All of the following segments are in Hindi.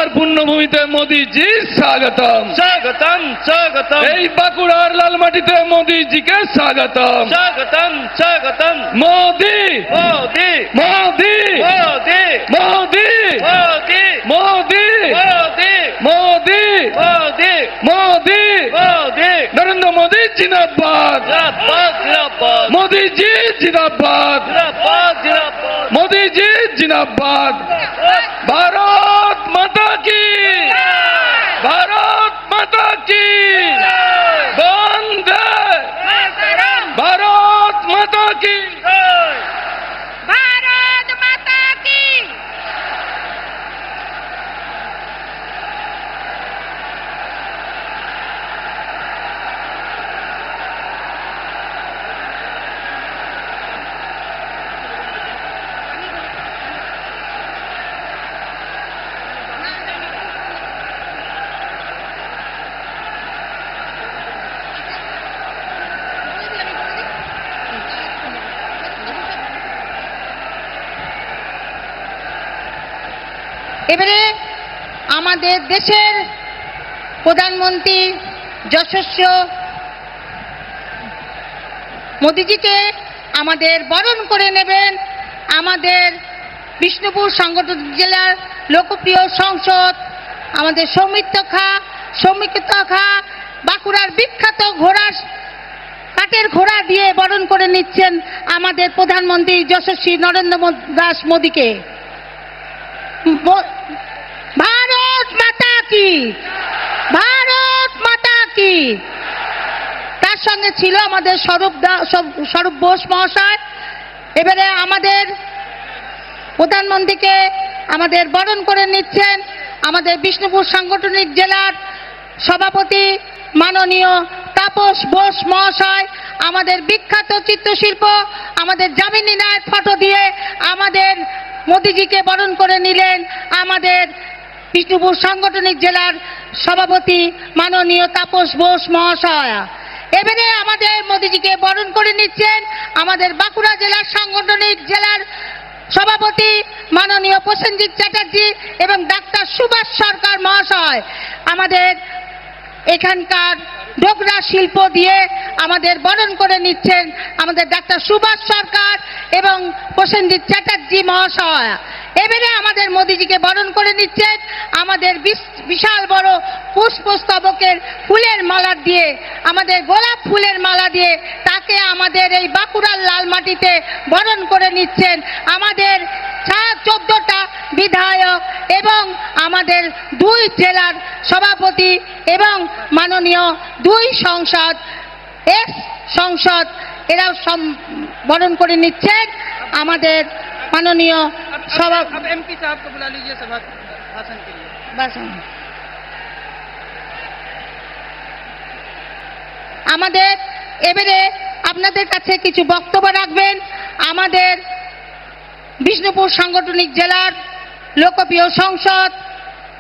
বাঁকুড়ার পুণ্যভূমিতে মোদিজি স্বাগতম স্বাগতম স্বাগতম এই বাঁকুড়ার লাল মাটিতে মোদিজিকে স্বাগতম স্বাগতম স্বাগতম মোদি মোদি মোদি মোদি মোদি মোদি মোদি মোদি মোদি মোদি মোদি মোদি নরেন্দ্র মোদি জিন্দাবাদ জিন্দাবাদ জিন্দাবাদ মোদিজি জিন্দাবাদ জিন্দাবাদ জিন্দাবাদ মোদিজি জিন্দাবাদ भारत माता की भारत माता की वंदे भारत माता की भारत माता की এবারে আমাদের দেশের প্রধানমন্ত্রী যশস্বী মোদিজিকে আমাদের বরণ করে নেবেন আমাদের বিষ্ণুপুর সাংগঠনিক জেলার লোকপ্রিয় সংসদ আমাদের সৌমিত্র খা বাঁকুড়ার বিখ্যাত কাঠের ঘোড়া দিয়ে বরণ করে নিচ্ছেন আমাদের প্রধানমন্ত্রী যশস্বী নরেন্দ্র দাস মোদিকে। ভারত মাতা কি ভারত মাতা কি। তার সঙ্গে ছিল আমাদের স্বরূপ বোস মহাশয়। এবারে আমাদের প্রধানমন্ত্রীকে আমাদের বরণ করে নিচ্ছেন আমাদের বিষ্ণুপুর সাংগঠনিক জেলার সভাপতি মাননীয় তাপস বোস মহাশয়। আমাদের বিখ্যাত চিত্রশিল্প আমাদের যামিনী রায়ের ফটো দিয়ে আমাদের মোদিজিকে বরণ করে নিলেন আমাদের বিষ্ণুপুর সাংগঠনিক জেলার সভাপতি মাননীয় তাপস বোস মহাশয়। এবারে আমাদের মোদিজিকে বরণ করে নিচ্ছেন আমাদের বাঁকুড়া জেলার সাংগঠনিক জেলার সভাপতি মাননীয় প্রসেনজিৎ চ্যাটার্জি এবং ডাক্তার সুভাষ সরকার মহাশয়। আমাদের এখানকার ডোগরা শিল্প দিয়ে আমাদের বরণ করে নিচ্ছেন আমাদের ডাক্তার সুভাষ সরকার এবং প্রসেনজিৎ চ্যাটার্জি মহাশয়। এবারে আমাদের মোদিজিকে বরণ করে নিচ্ছেন আমাদের বিশাল বড় পুষ্পস্তবকের ফুলের মালা দিয়ে আমাদের গোলাপ ফুলের মালা দিয়ে তাকে আমাদের এই বাঁকুড়ার লাল মাটিতে বরণ করে নিচ্ছেন আমাদের 14টা বিধায়ক এবং আমাদের 2 জেলার সভাপতি এবং মাননীয় 2 সংসদ এরাও বরণ করে নিচ্ছেন আমাদের মাননীয় एमपी साहब को बुला लीजिए सभा भाषण के लिए। আমাদের এবারে আপনাদের কাছে কিছু বক্তব্য রাখবেন আমাদের বিষ্ণুপুর সাংগঠনিক জেলার লোকপ্রিয় সংসদ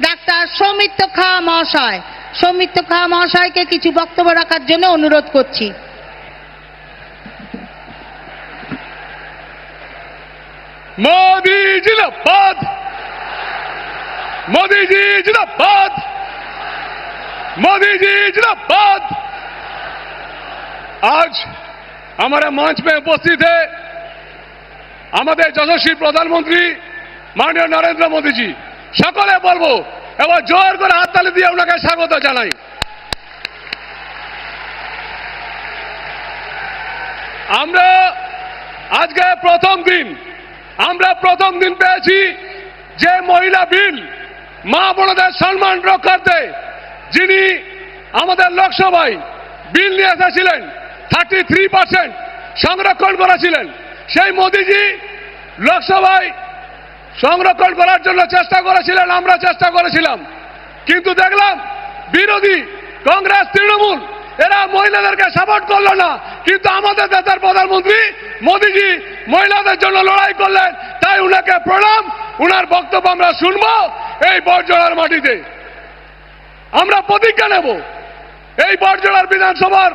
ডাক্তার সৌমিত্র খা মহাশয়। সৌমিত্র খা মহাশয়কে কিছু বক্তব্য রাখার জন্য অনুরোধ করছি। मोदी जिंदाबाद मोदी जी जिंदाबाद मोदी जी जिंदाबाद। आज हमारे मंच में उपस्थित है हमारे यशस्वी प्रधानमंत्री माननीय नरेंद्र मोदी जी। सकले बोलबो एबार जोर करे हातताली दिए उनाके स्वागत जानाई। আমরা আজকে প্রথম দিন পেয়েছি যে মহিলা বিল মা বোনদের সম্মান রক্ষার্থে যিনি আমাদের লোকসভায় বিল নিয়ে এসেছিলেন 33% সংরক্ষণ করেছিলেন সেই মোদিজি লোকসভায় সংরক্ষণ করার জন্য চেষ্টা করেছিলেন, আমরা চেষ্টা করেছিলাম, কিন্তু দেখলাম বিরোধী কংগ্রেস তৃণমূল এরা মহিলাদেরকে সাপোর্ট করলো না। কিন্তু আমাদের দেশের প্রধানমন্ত্রী মোদিজি মহিলাদের জন্য লড়াই করলেন, তাই উনাকে প্রণাম। উনার বক্তব্য আমরা শুনবো এই বড়জোড়ার মাটিতে। আমরা প্রতিজ্ঞা নেব এই বড়জোড়ার বিধানসভার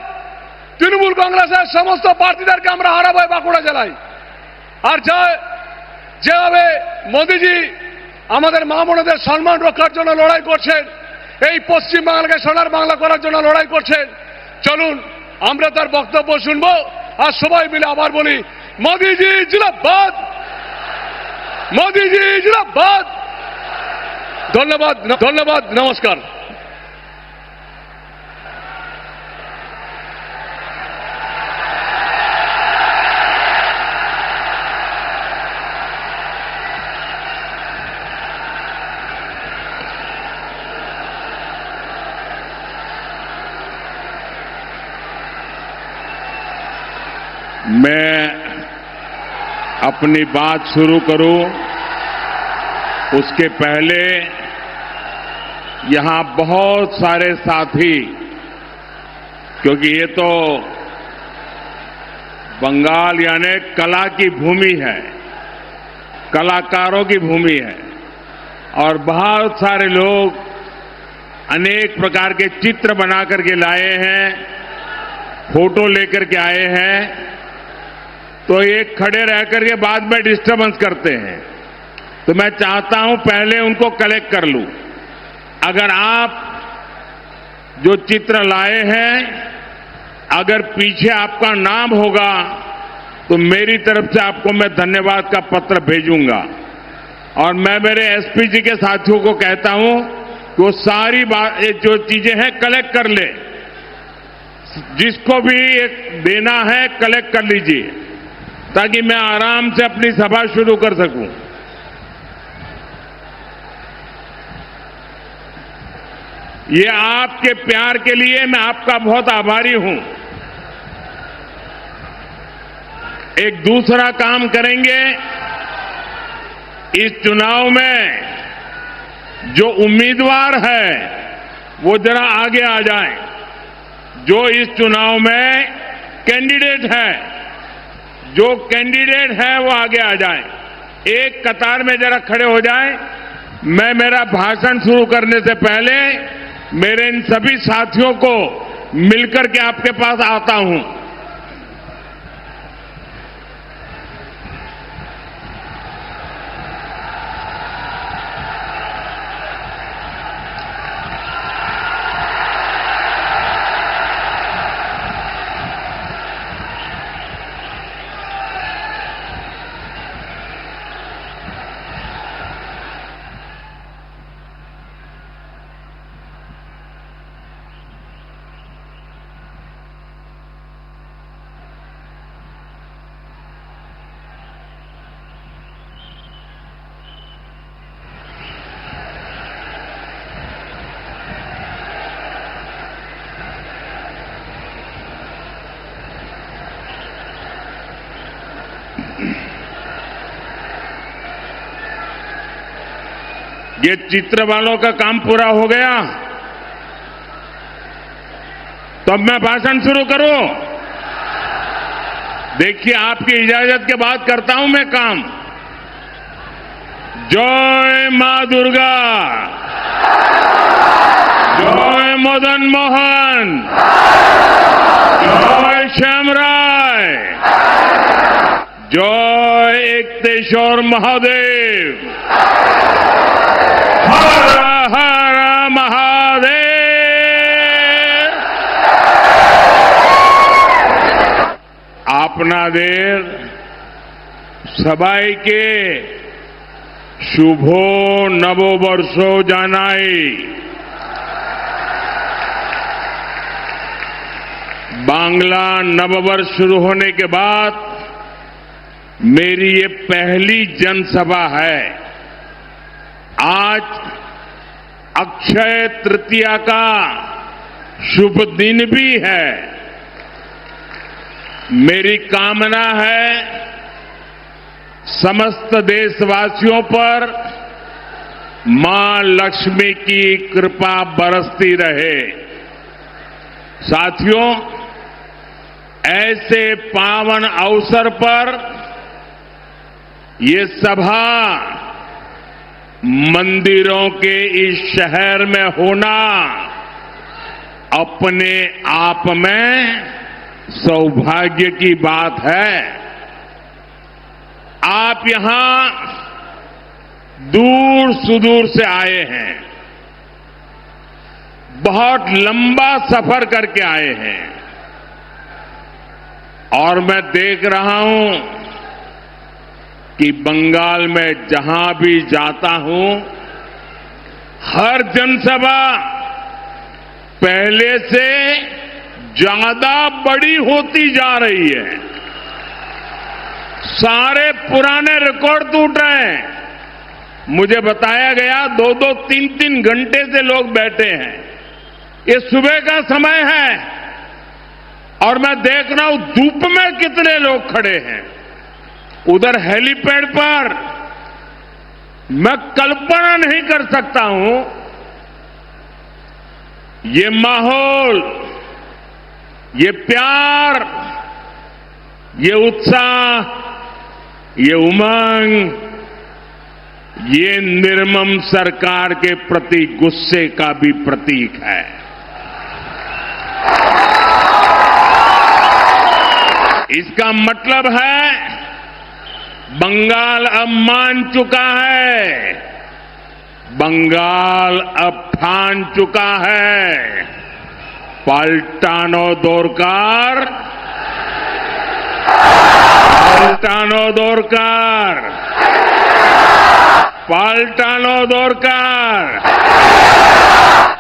তৃণমূল কংগ্রেসের সমস্ত প্রার্থীদেরকে আমরা হারাবো বাঁকুড়া জেলায়। আর যেভাবে মোদিজি আমাদের মা বোনদের সম্মান রক্ষার জন্য লড়াই করছেন, এই পশ্চিম বাংলাকে সোনার বাংলা করার জন্য লড়াই করছেন। চলুন আমরা তার বক্তব্য শুনবো আর সবাই মিলে আবার বলি, মোদিজি জিন্দাবাদ, মোদিজি জিন্দাবাদ। ধন্যবাদ, ধন্যবাদ, নমস্কার। मैं अपनी बात शुरू करूं उसके पहले यहां बहुत सारे साथी, क्योंकि ये तो बंगाल यानी कला की भूमि है, कलाकारों की भूमि है और बहुत सारे लोग अनेक प्रकार के चित्र बना करके लाए हैं, फोटो लेकर के आए हैं, तो एक खड़े रह करके बाद में डिस्टर्बेंस करते हैं। तो मैं चाहता हूं पहले उनको कलेक्ट कर लूं। अगर आप जो चित्र लाए हैं, अगर पीछे आपका नाम होगा तो मेरी तरफ से आपको मैं धन्यवाद का पत्र भेजूंगा। और मैं मेरे एसपी जी के साथियों को कहता हूं कि वो सारी बात जो चीजें हैं कलेक्ट कर ले, जिसको भी एक देना है कलेक्ट कर लीजिए, ताकि मैं आराम से अपनी सभा शुरू कर सकूं। ये आपके प्यार के लिए मैं आपका बहुत आभारी हूं। एक दूसरा काम करेंगे, इस चुनाव में जो उम्मीदवार है वो जरा आगे आ जाए। जो इस चुनाव में कैंडिडेट है, जो कैंडिडेट है वो आगे आ जाए, एक कतार में जरा खड़े हो जाए। मैं मेरा भाषण शुरू करने से पहले मेरे इन सभी साथियों को मिलकर के आपके पास आता हूं। ये चित्र वालों का काम पूरा हो गया, तो अब मैं भाषण शुरू करूं। देखिए, आपकी इजाजत के बाद करता हूं मैं काम। जय मां दुर्गा, जय मदन मोहन, जय श्यामराय, जय एकतेश्वर महादेव, हर हर महादेव। आपनादेर सबाइके शुभो नववर्षो जानाई। बांग्ला नववर्ष शुरू होने के बाद मेरी ये पहली जनसभा है। आज अक्षय तृतीया का शुभ दिन भी है। मेरी कामना है समस्त देशवासियों पर मां लक्ष्मी की कृपा बरसती रहे। साथियों, ऐसे पावन अवसर पर ये सभा मंदिरों के इस शहर में होना अपने आप में सौभाग्य की बात है। आप यहां दूर सुदूर से आए हैं, बहुत लंबा सफर करके आए हैं। और मैं देख रहा हूं कि बंगाल में जहां भी जाता हूं, हर जनसभा पहले से ज्यादा बड़ी होती जा रही है। सारे पुराने रिकॉर्ड टूट रहे हैं। मुझे बताया गया 2-2, 3-3 घंटे से लोग बैठे हैं। ये सुबह का समय है और मैं देख रहा हूं धूप में कितने लोग खड़े हैं। उधर हेलीपैड पर मैं कल्पना नहीं कर सकता हूं ये माहौल, ये प्यार, ये उत्साह, ये उमंग, ये निर्मम सरकार के प्रति गुस्से का भी प्रतीक है। इसका मतलब है बंगाल अब मान चुका है, बंगाल अब ठान चुका है। पलटानो दोरकार, पलटानो दोरकार, पलटानो दोरकार,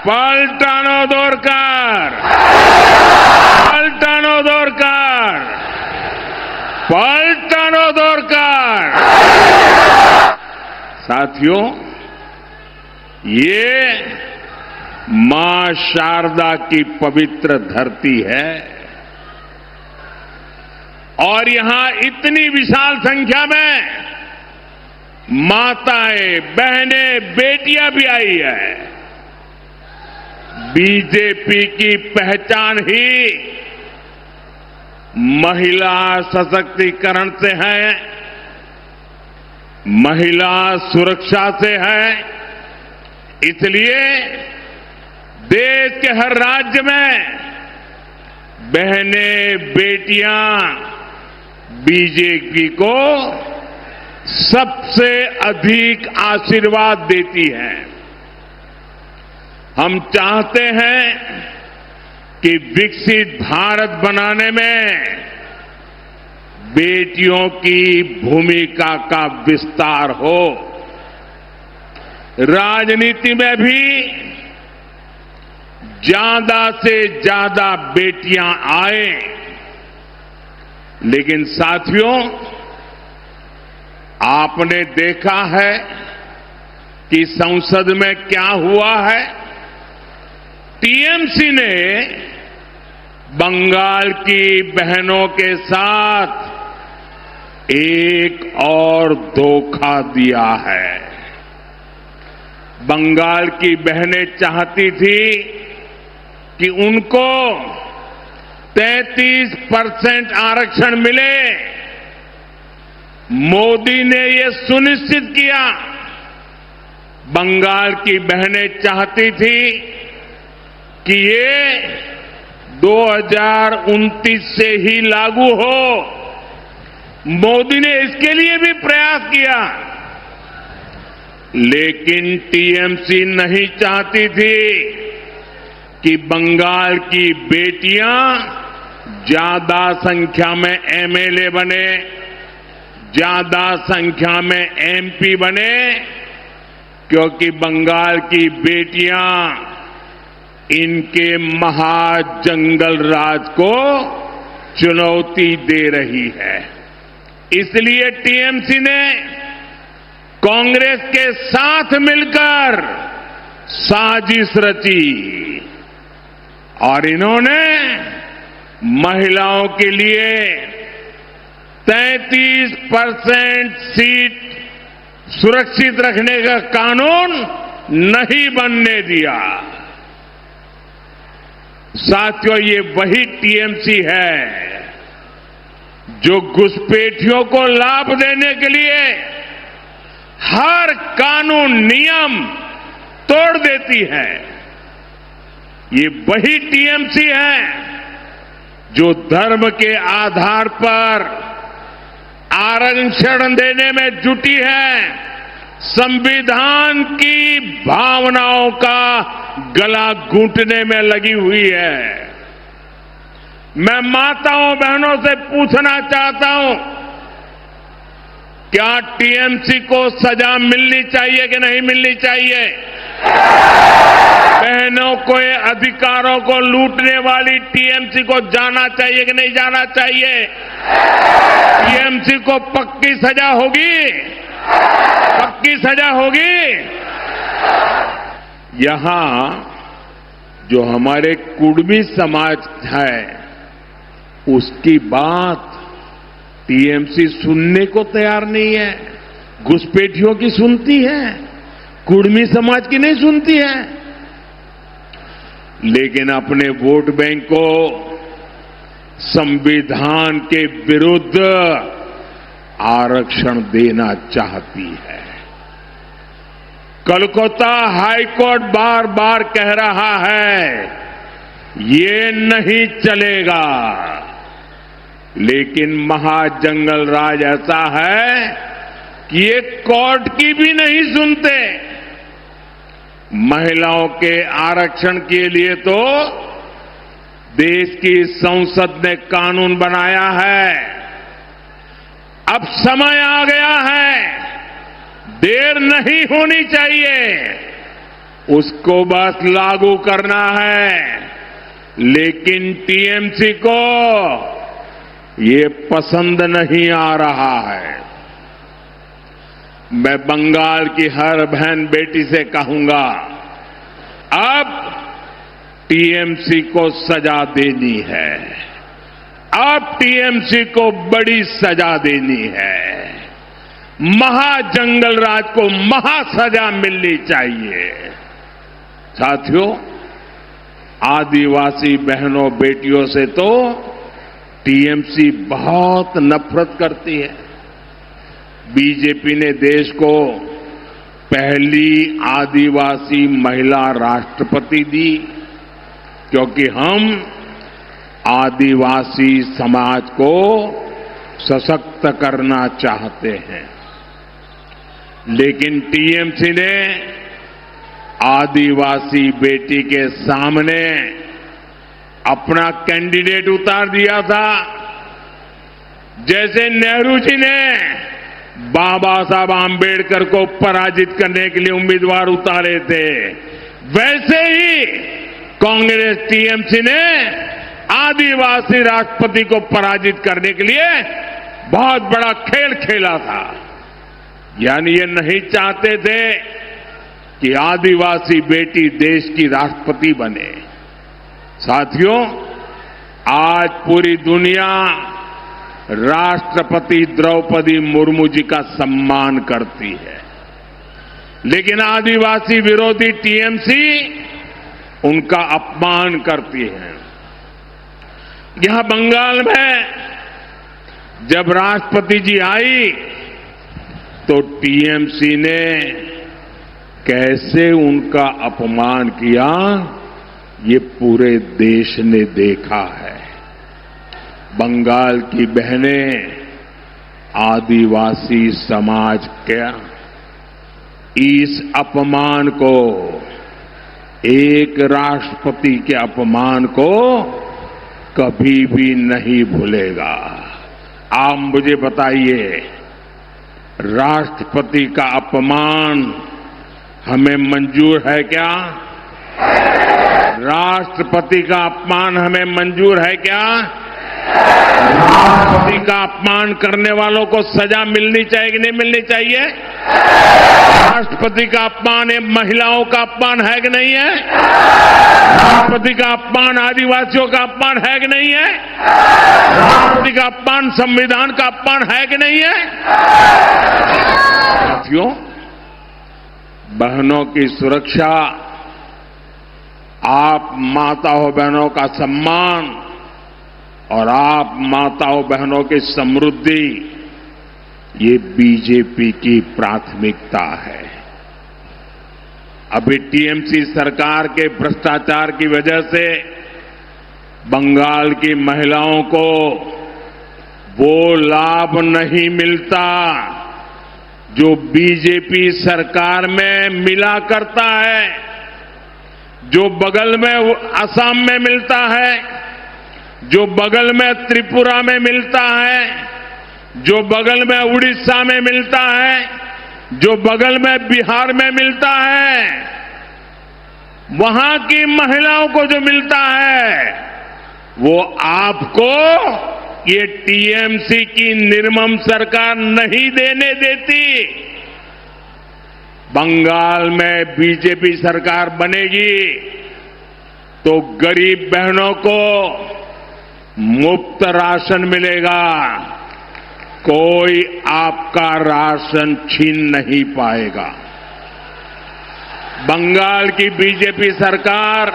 पलटानो दोरकार, पलटानो दोरकार, पलटानो दोरकार। साथियों, ये मां शारदा की पवित्र धरती है और यहां इतनी विशाल संख्या में माताएं, बहनें, बेटियां भी आई है। बीजेपी की पहचान ही महिला सशक्तिकरण से है, महिला सुरक्षा से है। इसलिए देश के हर राज्य में बहनें, बेटियां बीजेपी को सबसे अधिक आशीर्वाद देती हैं। हम चाहते हैं कि विकसित भारत बनाने में बेटियों की भूमिका का विस्तार हो। राजनीति में भी ज्यादा से ज्यादा बेटियां आए। लेकिन साथियों, आपने देखा है कि संसद में क्या हुआ है। टीएमसी ने बंगाल की बहनों के साथ एक और धोखा दिया है। बंगाल की बहनें चाहती थी कि उनको 33% आरक्षण मिले। मोदी ने ये सुनिश्चित किया। बंगाल की बहनें चाहती थी कि ये 2029 से ही लागू हो। मोदी ने इसके लिए भी प्रयास किया, लेकिन टीएमसी नहीं चाहती थी कि बंगाल की बेटियां ज्यादा संख्या में एमएलए बने, ज्यादा संख्या में एमपी बने, क्योंकि बंगाल की बेटियां इनके महाजंगल राज को चुनौती दे रही है। इसलिए टीएमसी ने कांग्रेस के साथ मिलकर साजिश रची और इन्होंने महिलाओं के लिए 33% सीट सुरक्षित रखने का कानून नहीं बनने दिया। साथियों, ये वही टीएमसी है जो घुसपैठियों को लाभ देने के लिए हर कानून नियम तोड़ देती है। ये वही टीएमसी है जो धर्म के आधार पर आरक्षण देने में जुटी है, संविधान की भावनाओं का गला घूंटने में लगी हुई है। मैं माताओं बहनों से पूछना चाहता हूं, क्या टीएमसी को सजा मिलनी चाहिए कि नहीं मिलनी चाहिए? बहनों के अधिकारों को लूटने वाली टीएमसी को जाना चाहिए कि नहीं जाना चाहिए? टीएमसी को पक्की सजा होगी? पक्की सजा होगी? यहां जो हमारे कुर्मी समाज है, उसकी बात टीएमसी सुनने को तैयार नहीं है। घुसपैठियों की सुनती है, कुर्मी समाज की नहीं सुनती है। लेकिन अपने वोट बैंक को संविधान के विरुद्ध आरक्षण देना चाहती है। कोलकाता हाईकोर्ट बार बार कह रहा है ये नहीं चलेगा, लेकिन महाजंगल राज ऐसा है कि ये कोर्ट की भी नहीं सुनते। महिलाओं के आरक्षण के लिए तो देश की संसद ने कानून बनाया है। अब समय आ गया है, देर नहीं होनी चाहिए, उसको बस लागू करना है। लेकिन टीएमसी को ये पसंद नहीं आ रहा है। मैं बंगाल की हर बहन बेटी से कहूंगा, अब टीएमसी को सजा देनी है। अब टीएमसी को बड़ी सजा देनी है। महाजंगल राज को महासजा मिलनी चाहिए। साथियों, आदिवासी बहनों बेटियों से तो टीएमसी बहुत नफरत करती है। बीजेपी ने देश को पहली आदिवासी महिला राष्ट्रपति दी, क्योंकि हम आदिवासी समाज को सशक्त करना चाहते हैं। लेकिन टीएमसी ने आदिवासी बेटी के सामने अपना कैंडिडेट उतार दिया था। जैसे नेहरू जी ने बाबा साहब आंबेडकर को पराजित करने के लिए उम्मीदवार उतारे थे, वैसे ही कांग्रेस टीएमसी ने आदिवासी राष्ट्रपति को पराजित करने के लिए बहुत बड़ा खेल खेला था। यानी ये नहीं चाहते थे कि आदिवासी बेटी देश की राष्ट्रपति बने। साथियों, आज पूरी दुनिया राष्ट्रपति द्रौपदी मुर्मू जी का सम्मान करती है, लेकिन आदिवासी विरोधी टीएमसी उनका अपमान करती है। यहां बंगाल में जब राष्ट्रपति जी आई तो टीएमसी ने कैसे उनका अपमान किया, ये पूरे देश ने देखा है। बंगाल की बहनें आदिवासी समाज के इस अपमान को, एक राष्ट्रपति के अपमान को कभी भी नहीं भूलेगा। आप मुझे बताइए, राष्ट्रपति का अपमान हमें मंजूर है क्या? राष्ट्रपति का अपमान हमें मंजूर है क्या? राष्ट्रपति का अपमान करने वालों को सजा मिलनी चाहिए कि नहीं मिलनी चाहिए? राष्ट्रपति का अपमान महिलाओं का अपमान है कि नहीं है? राष्ट्रपति का अपमान आदिवासियों का अपमान है कि नहीं है? राष्ट्रपति का अपमान संविधान का अपमान है कि नहीं है? साथियों, बहनों की सुरक्षा, आप माताओं बहनों का सम्मान और आप माताओं बहनों की समृद्धि, ये बीजेपी की प्राथमिकता है। अभी टीएमसी सरकार के भ्रष्टाचार की वजह से बंगाल की महिलाओं को वो लाभ नहीं मिलता जो बीजेपी सरकार में मिला करता है, जो बगल में असम में मिलता है, जो बगल में त्रिपुरा में मिलता है, जो बगल में उड़ीसा में मिलता है, जो बगल में बिहार में मिलता है, वहां की महिलाओं को जो मिलता है वो आपको ये टीएमसी की निर्मम सरकार नहीं देने देती। बंगाल में बीजेपी सरकार बनेगी तो गरीब बहनों को मुफ्त राशन मिलेगा, कोई आपका राशन छीन नहीं पाएगा। बंगाल की बीजेपी सरकार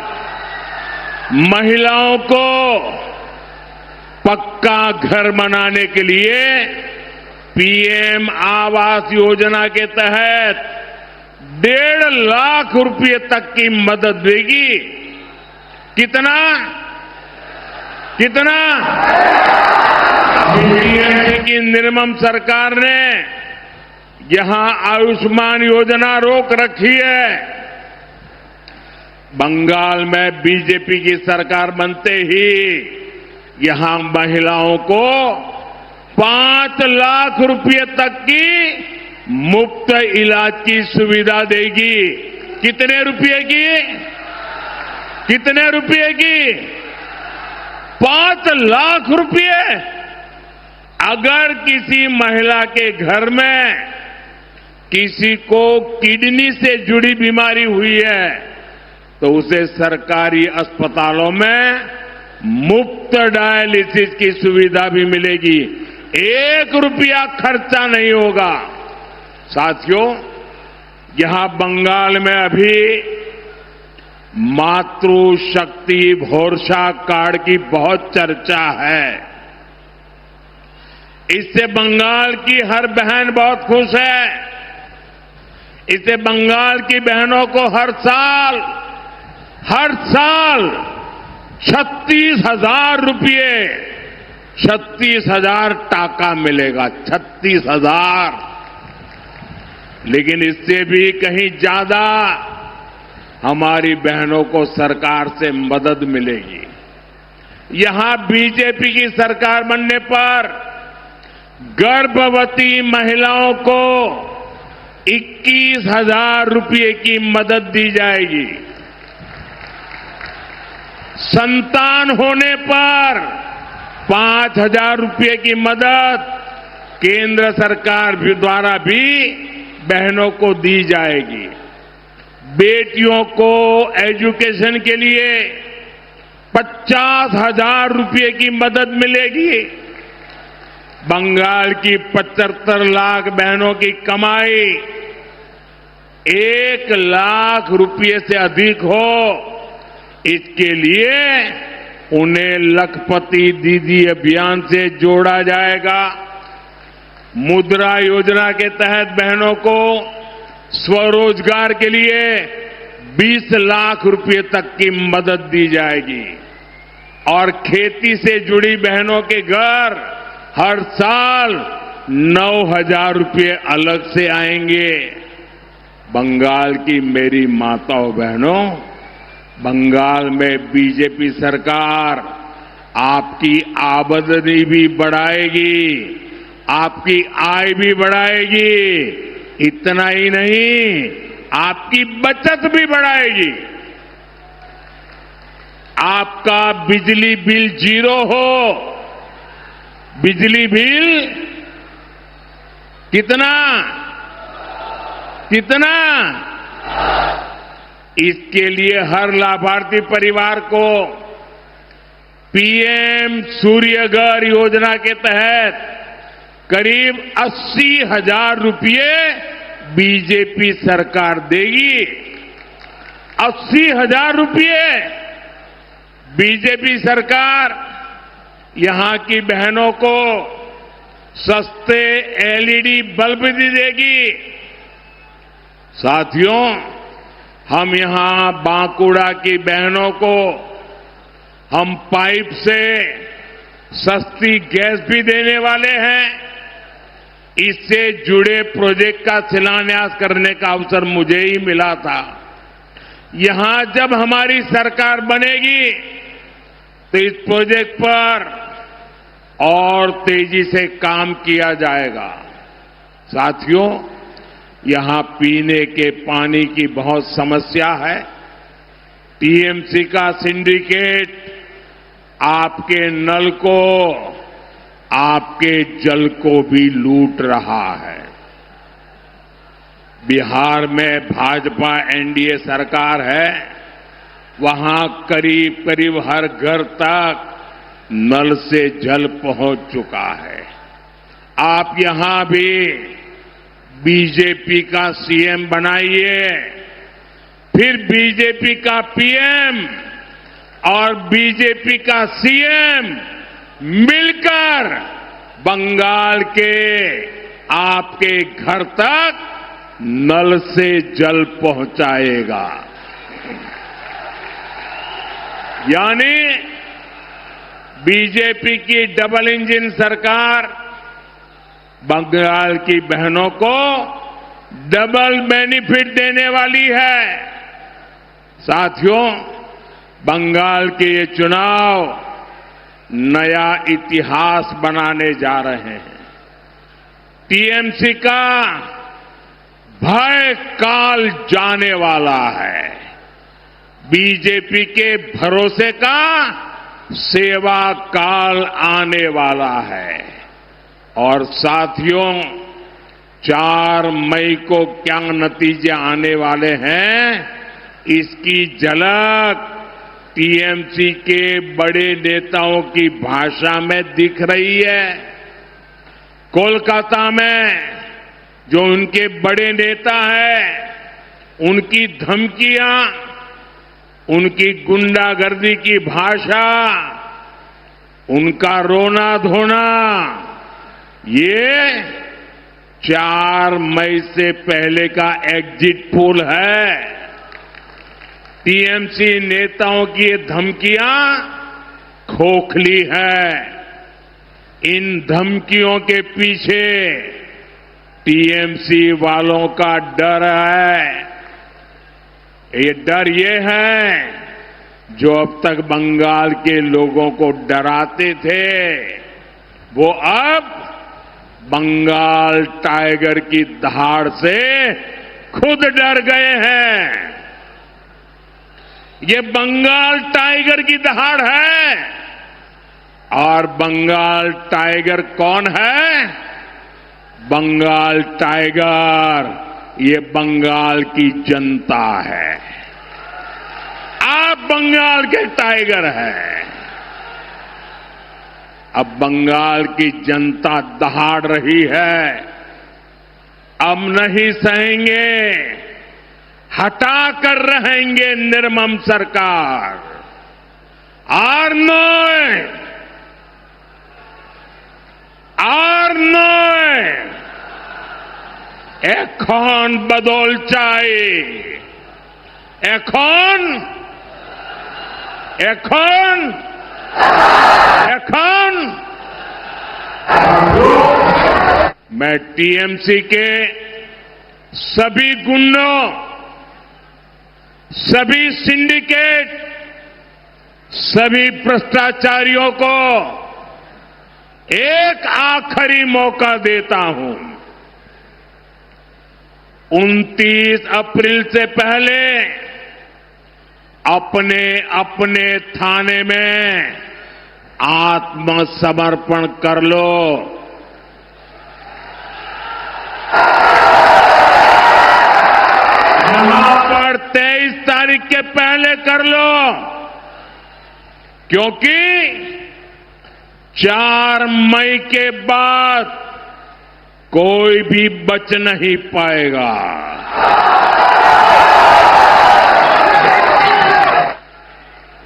महिलाओं को पक्का घर बनाने के लिए पीएम आवास योजना के तहत 1.5 लाख रुपए तक की मदद देगी। कितना कितना? टीएमसी की निर्मम सरकार ने यहां आयुष्मान योजना रोक रखी है। बंगाल में बीजेपी की सरकार बनते ही यहां महिलाओं को 5 लाख रुपए तक की मुफ्त इलाज की सुविधा देगी। कितने रुपए की? कितने रुपए की? 5 लाख रुपए। अगर किसी महिला के घर में किसी को किडनी से जुड़ी बीमारी हुई है तो उसे सरकारी अस्पतालों में मुफ्त डायलिसिस की सुविधा भी मिलेगी। 1 रुपया खर्चा नहीं होगा। साथियों, यहां बंगाल में अभी मातृशक्ति भरोसा कार्ड की बहुत चर्चा है। इससे बंगाल की हर बहन बहुत खुश है। इससे बंगाल की बहनों को हर साल 36,000 रुपये 36,000 टाका मिलेगा। 36,000। लेकिन इससे भी कहीं ज्यादा हमारी बहनों को सरकार से मदद मिलेगी। यहां बीजेपी की सरकार बनने पर गर्भवती महिलाओं को 21,000 रुपये की मदद दी जाएगी। संतान होने पर 5,000 रुपये की मदद केंद्र सरकार द्वारा भी बहनों को दी जाएगी। बेटियों को एजुकेशन के लिए 50,000 रुपये की मदद मिलेगी। बंगाल की 75 लाख बहनों की कमाई 1 लाख रुपये से अधिक हो, इसके लिए उन्हें लखपति दीदी अभियान से जोड़ा जाएगा। मुद्रा योजना के तहत बहनों को स्वरोजगार के लिए 20 लाख रुपये तक की मदद दी जाएगी और खेती से जुड़ी बहनों के घर हर साल 9,000 रुपये अलग से आएंगे। बंगाल की मेरी माताओं बहनों, बंगाल में बीजेपी सरकार आपकी आमदनी भी बढ़ाएगी, आपकी आय भी बढ़ाएगी। इतना ही नहीं, आपकी बचत भी बढ़ाएगी। आपका बिजली बिल 0 हो। बिजली बिल कितना? कितना? इसके लिए हर लाभार्थी परिवार को पीएम सूर्यघर योजना के तहत करीब 80,000 रुपये बीजेपी सरकार देगी। 80,000 रुपये बीजेपी सरकार यहां की बहनों को सस्ते एलईडी बल्ब भी देगी। साथियों, हम यहां बांकुड़ा की बहनों को हम पाइप से सस्ती गैस भी देने वाले हैं। इससे जुड़े प्रोजेक्ट का शिलान्यास करने का अवसर मुझे ही मिला था। यहां जब हमारी सरकार बनेगी तो इस प्रोजेक्ट पर और तेजी से काम किया जाएगा। साथियों, यहां पीने के पानी की बहुत समस्या है। टीएमसी का सिंडिकेट आपके नल को, आपके जल को भी लूट रहा है। बिहार में भाजपा एनडीए सरकार है, वहां करीब करीब हर घर तक नल से जल पहुंच चुका है। आप यहां भी बीजेपी का सीएम बनाइए, फिर बीजेपी का पीएम और बीजेपी का सीएम मिलकर बंगाल के आपके घर तक नल से जल पहुंचाएगा। यानी बीजेपी की डबल इंजन सरकार बंगाल की बहनों को डबल बेनिफिट देने वाली है। साथियों, बंगाल के ये चुनाव नया इतिहास बनाने जा रहे हैं। टीएमसी का भय काल जाने वाला है। बीजेपी के भरोसे का सेवा काल आने वाला है। और साथियों, 4 मई को क्या नतीजे आने वाले हैं, इसकी झलक टीएमसी के बड़े नेताओं की भाषा में दिख रही है। कोलकाता में जो उनके बड़े नेता हैं, उनकी धमकियां, उनकी गुंडागर्दी की भाषा, उनका रोना धोना, ये 4 मई से पहले का एग्जिट पोल है। टीएमसी नेताओं की ये धमकियां खोखली है। इन धमकियों के पीछे टीएमसी वालों का डर है। ये डर ये है जो अब तक बंगाल के लोगों को डराते थे, वो अब बंगाल टाइगर की दहाड़ से खुद डर गए हैं। ये बंगाल टाइगर की दहाड़ है। और बंगाल टाइगर कौन है? बंगाल टाइगर ये बंगाल की जनता है। आप बंगाल के टाइगर हैं। अब बंगाल की जनता दहाड़ रही है। अब नहीं सहेंगे, हटा कर रहेंगे निर्मम सरकार। আর নয়, এখন বদল চাই। এখন मैं टीएमसी के सभी गुंडों, सभी सिंडिकेट, सभी भ्रष्टाचारियों को एक आखिरी मौका देता हूं। 29 अप्रैल से पहले अपने अपने थाने में आत्मसमर्पण कर लो। यहां पर 23 तारीख के पहले कर लो, क्योंकि 4 मई के बाद कोई भी बच नहीं पाएगा।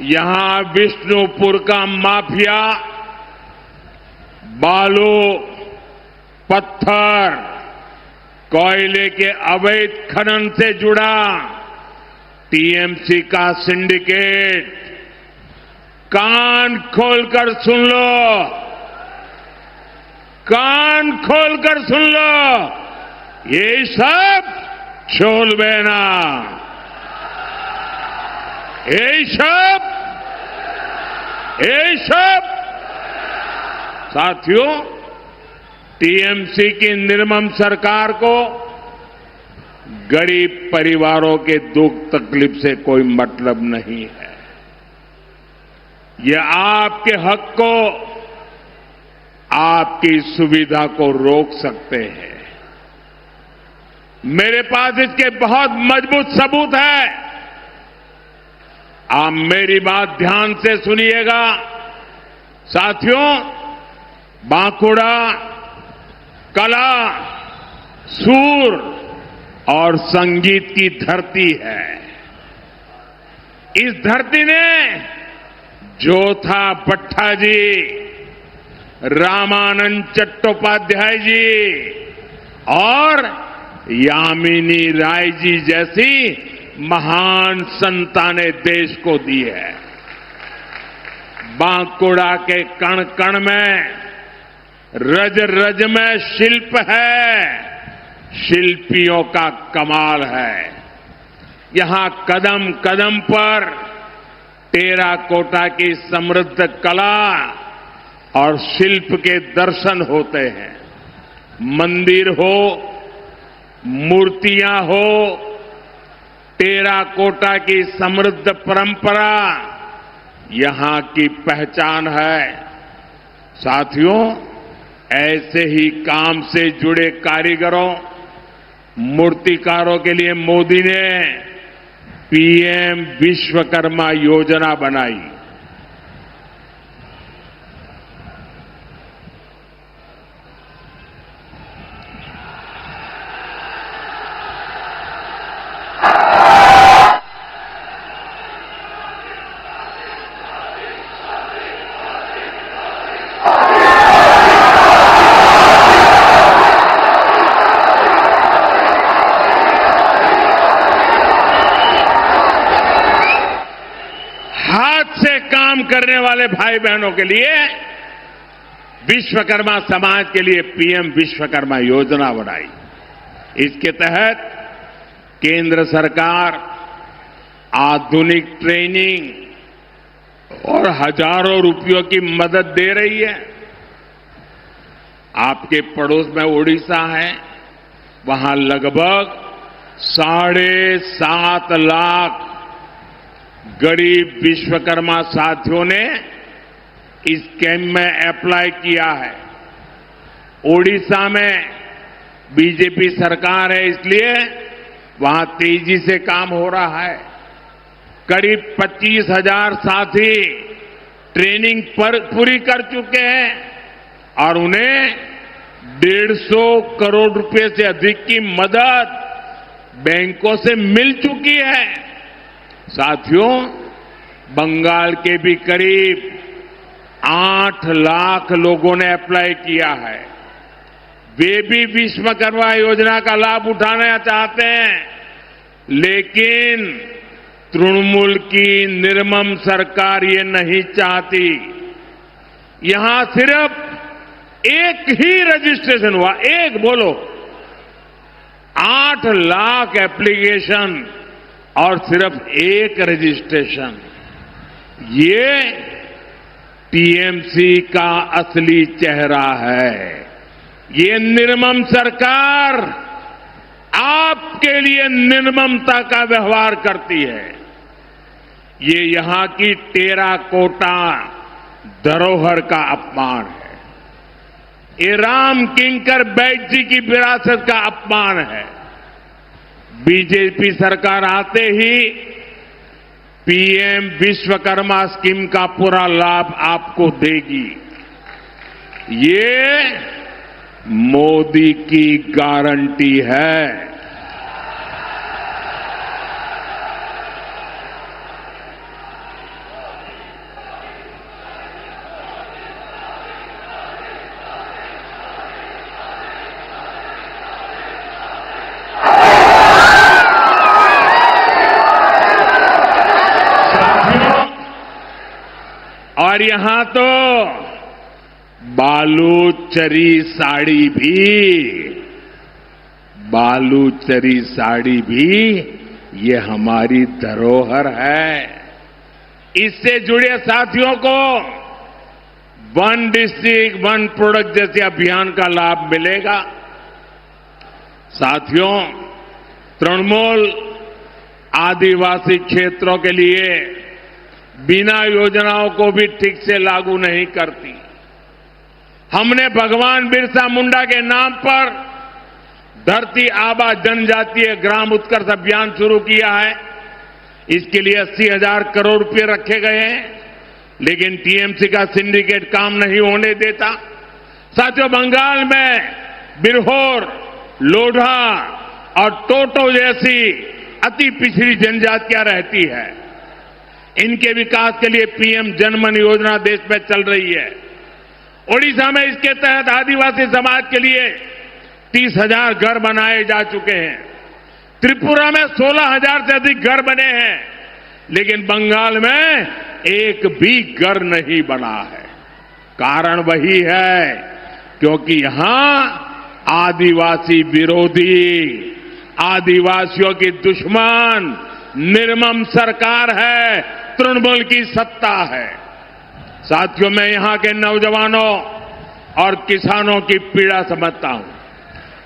यहां विष्णुपुर का माफिया बालू, पत्थर, कोयले के अवैध खनन से जुड़ा टीएमसी का सिंडिकेट, कान खोलकर सुन लो, कान खोलकर सुन लो, ये सब चलबे ना, ये सब साथियों, टीएमसी की निर्मम सरकार को गरीब परिवारों के दुख तकलीफ से कोई मतलब नहीं है। ये आपके हक को, आपकी सुविधा को रोक सकते हैं। मेरे पास इसके बहुत मजबूत सबूत है। आप मेरी बात ध्यान से सुनिएगा। साथियों, बांकुड़ा कला, सूर और संगीत की धरती है। इस धरती ने जोथा भट्टा जी, रामानंद चट्टोपाध्याय जी और यामिनी राय जी जैसी महान संतानें देश को दी है। बांकुड़ा के कण कण में, रज रज में शिल्प है, शिल्पियों का कमाल है। यहां कदम कदम पर टेराकोटा की समृद्ध कला और शिल्प के दर्शन होते हैं। मंदिर हो, मूर्तियां हो, टेराकोटा की समृद्ध परंपरा यहां की पहचान है। साथियों, ऐसे ही काम से जुड़े कारीगरों, मूर्तिकारों के लिए मोदी ने पीएम विश्वकर्मा योजना बनाई। काम करने वाले भाई बहनों के लिए विश्वकर्मा समाज के लिए पीएम विश्वकर्मा योजना बनाई। इसके तहत केंद्र सरकार आधुनिक ट्रेनिंग और हजारों रुपयों की मदद दे रही है। आपके पड़ोस में ओडिशा है, वहां लगभग 7.5 लाख गरीब विश्वकर्मा साथियों ने इस कैंप में अप्लाई किया है। ओडिशा में बीजेपी सरकार है, इसलिए वहां तेजी से काम हो रहा है। करीब 25,000 साथी ट्रेनिंग पूरी कर चुके हैं और उन्हें 150 करोड़ रुपए से अधिक की मदद बैंकों से मिल चुकी है। साथियों, बंगाल के भी करीब 8 लाख लोगों ने अप्लाई किया है। वे भी विश्वकर्मा योजना का लाभ उठाना चाहते हैं, लेकिन तृणमूल की निर्मम सरकार ये नहीं चाहती। यहां सिर्फ एक ही रजिस्ट्रेशन हुआ, एक बोलो, 8 लाख एप्लीकेशन और सिर्फ एक रजिस्ट्रेशन। ये टीएमसी का असली चेहरा है। ये निर्मम सरकार आपके लिए निर्ममता का व्यवहार करती है। ये यहां की टेराकोटा धरोहर का अपमान है। ये राम किंकर बैठ जी की विरासत का अपमान है। बीजेपी सरकार आते ही पीएम विश्वकर्मा स्कीम का पूरा लाभ आपको देगी। ये मोदी की गारंटी है। और यहां तो बालूचरी साड़ी भी ये हमारी धरोहर है। इससे जुड़े साथियों को वन डिस्ट्रिक्ट वन प्रोडक्ट जैसे अभियान का लाभ मिलेगा। साथियों, तृणमूल आदिवासी क्षेत्रों के लिए बिना योजनाओं को भी ठीक से लागू नहीं करती। हमने भगवान बिरसा मुंडा के नाम पर धरती आबा जनजातीय ग्राम उत्कर्ष अभियान शुरू किया है। इसके लिए 80,000 करोड़ रुपए रखे गए हैं, लेकिन टीएमसी का सिंडिकेट काम नहीं होने देता। साथियों, बंगाल में बिरहोर, लोढ़ा और टोटो जैसी अति पिछड़ी जनजातियां रहती है। इनके विकास के लिए पीएम जनमन योजना देश में चल रही है। ओडिशा में इसके तहत आदिवासी समाज के लिए 30,000 घर बनाए जा चुके हैं। त्रिपुरा में 16,000 से अधिक घर बने हैं, लेकिन बंगाल में एक भी घर नहीं बना है। कारण वही है क्योंकि यहां आदिवासी विरोधी, आदिवासियों की दुश्मन निर्मम सरकार है, तृणमूल की सत्ता है। साथियों, मैं यहां के नौजवानों और किसानों की पीड़ा समझता हूं।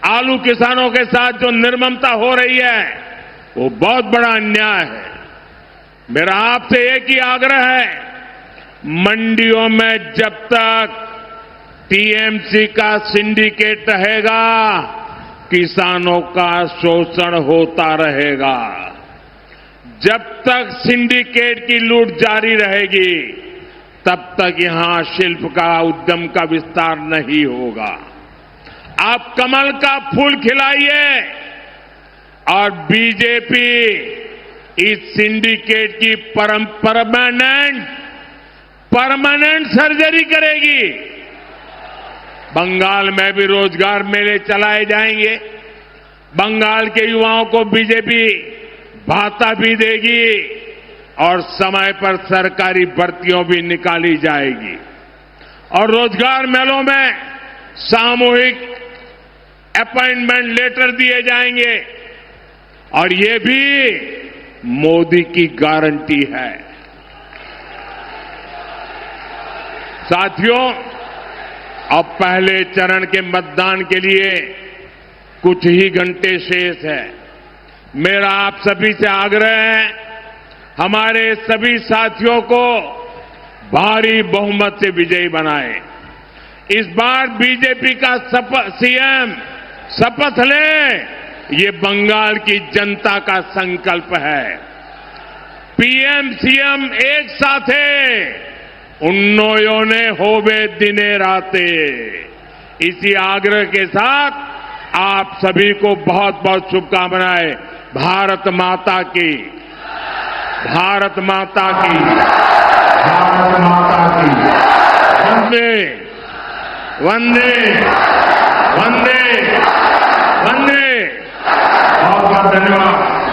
आलू किसानों के साथ जो निर्ममता हो रही है वो बहुत बड़ा अन्याय है। मेरा आपसे एक ही आग्रह है, मंडियों में जब तक टीएमसी का सिंडिकेट रहेगा किसानों का शोषण होता रहेगा। जब तक सिंडिकेट की लूट जारी रहेगी तब तक यहां शिल्प का उद्यम का विस्तार नहीं होगा। आप कमल का फूल खिलाइए और बीजेपी इस सिंडिकेट की परमानेंट सर्जरी करेगी। बंगाल में भी रोजगार मेले चलाए जाएंगे। बंगाल के युवाओं को बीजेपी भाता भी देगी और समय पर सरकारी भर्तियों भी निकाली जाएगी। और रोजगार मेलों में सामूहिक अपॉइंटमेंट लेटर दिए जाएंगे। और ये भी मोदी की गारंटी है। साथियों, अब पहले चरण के मतदान के लिए कुछ ही घंटे शेष है। मेरा आप सभी से आग्रह है, हमारे सभी साथियों को भारी बहुमत से विजयी बनाएं। इस बार बीजेपी का सीएम शपथ ले, ये बंगाल की जनता का संकल्प है। पीएम सीएम एक साथे उन्नोयोने होवे दिने राते। इसी आग्रह के साथ आप सभी को बहुत बहुत शुभकामनाएं। भारत माता की, भारत माता की, भारत माता की। वंदे वंदे वंदे वंदे। बहुत बहुत धन्यवाद।